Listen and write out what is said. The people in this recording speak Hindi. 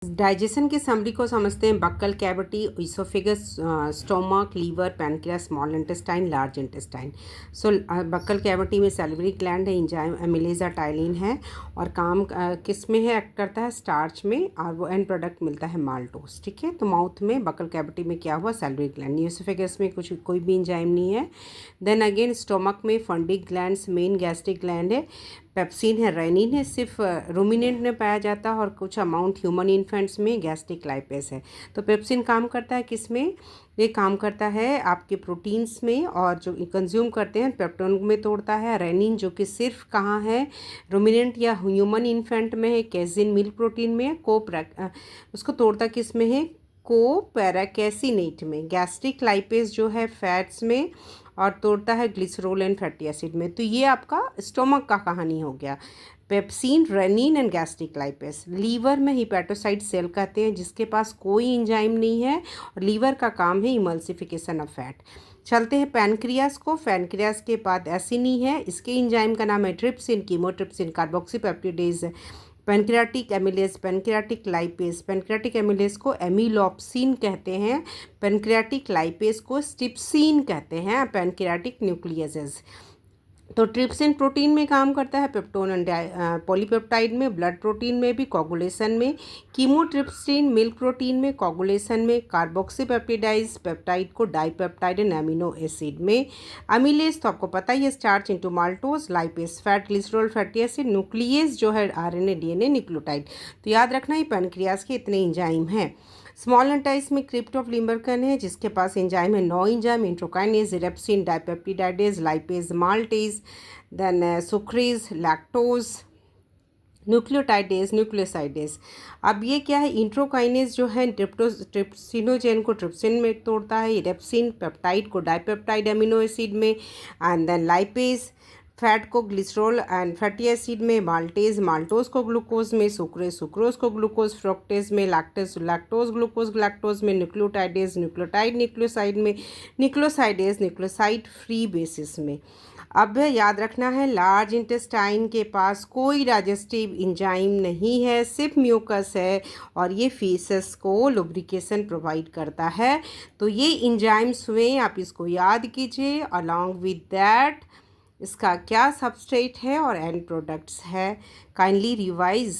डाइजेशन की समरी को समझते हैं। Buccal cavity, oesophagus, stomach, liver, pancreas, small intestine, large intestine. So buccal cavity में सैलिवरी ग्लैंड है, एंजाइम एमिलेज टाइलिन है और काम किस में है, एक्ट करता है स्टार्च में, और वो एंड प्रोडक्ट मिलता है माल्टोस। ठीक है, तो माउथ में बक्कल कैविटी में क्या हुआ, सैलिवरी ग्लैंड। इसोफेगस में कुछ कोई भी एंजाइम नहीं है। देन अगेन स्टोमक में fundic glands, main gastric gland है, पेप्सिन है, रेनिन है, सिर्फ रूमिनेंट में पाया जाता है और कुछ अमाउंट ह्यूमन इन्फेंट्स में गैस्ट्रिक लाइपेस है। तो पेप्सिन काम करता है किस में, ये काम करता है आपके प्रोटीन्स में, और जो कंज्यूम करते हैं पेप्टोन में तोड़ता है। रेनिन जो कि सिर्फ कहाँ है, रूमिनेंट या ह्यूमन इन्फेंट में है, कैजिन मिल्क प्रोटीन में, उसको तोड़ता किस में है, कोपैराकेसिनेट में। गैस्ट्रिक लाइपेस जो है फैट्स में और तोड़ता है ग्लिसरोल एंड फैटी एसिड में। तो ये आपका स्टोमक का कहानी हो गया, pepsin, rennin and gastric lipase. Liver में हिपैटोसाइट सेल कहते हैं जिसके पास कोई एंजाइम नहीं है और लीवर का काम है इमल्सिफिकेशन ऑफ फैट। चलते हैं पैनक्रियास को। पैनक्रियास के बाद एसिनी है, इसके एंजाइम का नाम है trypsin, chymotrypsin, carboxypeptidase, pancreatic amylase, pancreatic lipase. Pancreatic amylase को एमिलॉप्सिन कहते हैं, पैनक्रियाटिक लाइपेज को स्टिप्सिन कहते हैं, पैनक्रियाटिक न्यूक्लियसेस। तो ट्रिप्सिन प्रोटीन में काम करता है, पेप्टोन एंड पॉलीपेप्टाइड में, ब्लड प्रोटीन में भी, कोगुलेशन में। कीमोट्रिप्सिन मिल्क प्रोटीन में, कोगुलेशन में। कार्बोक्सीपेप्टिडाइज पेप्टाइड को डाइपेप्टाइड एंड एमिनो एसिड में। अमीलेज तो आपको पता ही है, starch into maltose, lipase fat, glycerol fatty acid, nucleus जो है आरएनए डीएनए न्यूक्लियोटाइड। तो याद रखना ही पैनक्रियास के इतने एंजाइम हैं। स्मॉल इंटेस्टाइन में क्रिप्टोफ लिम्बरकन है जिसके पास एंजाइम है 9 enzyme, enterokinase, trypsin, dipeptidase, lipase, maltase, then sucrase, lactose, nucleotidase, nucleosidase. अब ये क्या है, इंट्रोकाइनेज जो है ट्रिप्सिनोजेन को ट्रिप्सिन में तोड़ता है, रेप्सिन पेप्टाइड को डाइपेप्टाइड एमिनो एसिड में, एंड देन लाइपेज फैट को ग्लिसरॉल एंड फैटी एसिड में, माल्टेज माल्टोज को ग्लूकोज में, सुक्रेज सुक्रोज को ग्लूकोज फ्रक्टेज में, लैक्टेज लैक्टोज ग्लूकोज लैक्टोज में, न्यूक्लियोटाइडेज न्यूक्लियोटाइड न्यूक्लियोसाइड में, न्यूक्लियोसाइडेज न्यूक्लियोसाइड फ्री बेसिस में। अब याद रखना है लार्ज इंटेस्टाइन के पास कोई डाइजेस्टिव एंजाइम नहीं है, सिर्फ म्यूकस है और ये फीसस को लुब्रिकेशन प्रोवाइड करता है। तो ये एंजाइम्स हुए, आप इसको याद कीजिए। अलॉन्ग विद दैट इसका क्या सबस्ट्रेट है और एंड प्रोडक्ट्स है, काइंडली रिवाइज।